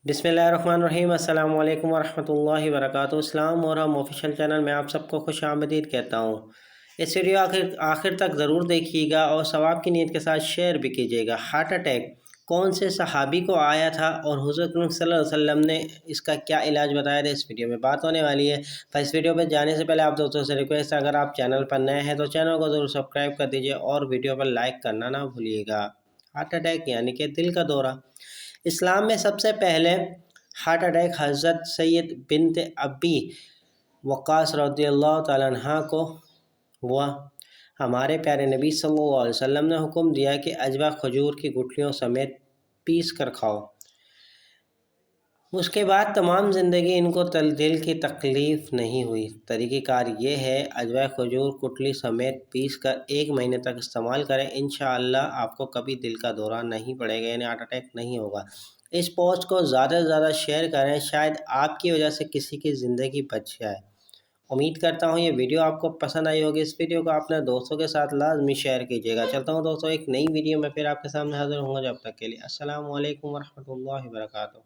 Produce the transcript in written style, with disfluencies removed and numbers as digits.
بسم اللہ الرحمن الرحیم۔ السلام علیکم ورحمۃ اللہ وبرکاتہ۔ اسلام محرم آفیشیل چینل میں آپ سب کو خوش آمدید کہتا ہوں۔ اس ویڈیو آخر تک ضرور دیکھیے گا اور ثواب کی نیت کے ساتھ شیئر بھی کیجیے گا۔ ہارٹ اٹیک کون سے صحابی کو آیا تھا اور حضور اکرم صلی اللہ علیہ وسلم نے اس کا کیا علاج بتایا تھا، اس ویڈیو میں بات ہونے والی ہے۔ تو اس ویڈیو پہ جانے سے پہلے آپ دوستوں سے ریکویسٹ ہے، اگر آپ چینل پر نئے ہیں تو چینل کو ضرور سبسکرائب کر دیجیے اور ویڈیو پر لائک کرنا نہ بھولیے گا۔ ہارٹ اٹیک یعنی کہ دل کا دورہ۔ اسلام میں سب سے پہلے ہارٹ اٹیک حضرت سید بنت ابی وقاص رضی اللہ تعالیٰ عنہ کو ہوا۔ ہمارے پیارے نبی صلی اللہ علیہ وسلم نے حکم دیا کہ اجوا کھجور کی گٹھلیوں سمیت پیس کر کھاؤ۔ اس کے بعد تمام زندگی ان کو دل کی تکلیف نہیں ہوئی۔ طریقہ کار یہ ہے، اجوا کھجور گٹھلی سمیت پیس کر 1 مہینے تک استعمال کریں، انشاءاللہ آپ کو کبھی دل کا دورہ نہیں پڑے گا، یعنی ہارٹ اٹیک نہیں ہوگا۔ اس پوسٹ کو زیادہ سے زیادہ شیئر کریں، شاید آپ کی وجہ سے کسی کی زندگی بچ جائے۔ امید کرتا ہوں یہ ویڈیو آپ کو پسند آئی ہوگی۔ اس ویڈیو کو اپنے دوستوں کے ساتھ لازمی شیئر کیجیے گا۔ چلتا ہوں دوستوں، ایک نئی ویڈیو میں پھر آپ کے سامنے حاضر ہوں گا۔ جب تک کے لیے السلام علیکم ورحمۃ اللہ وبرکاتہ۔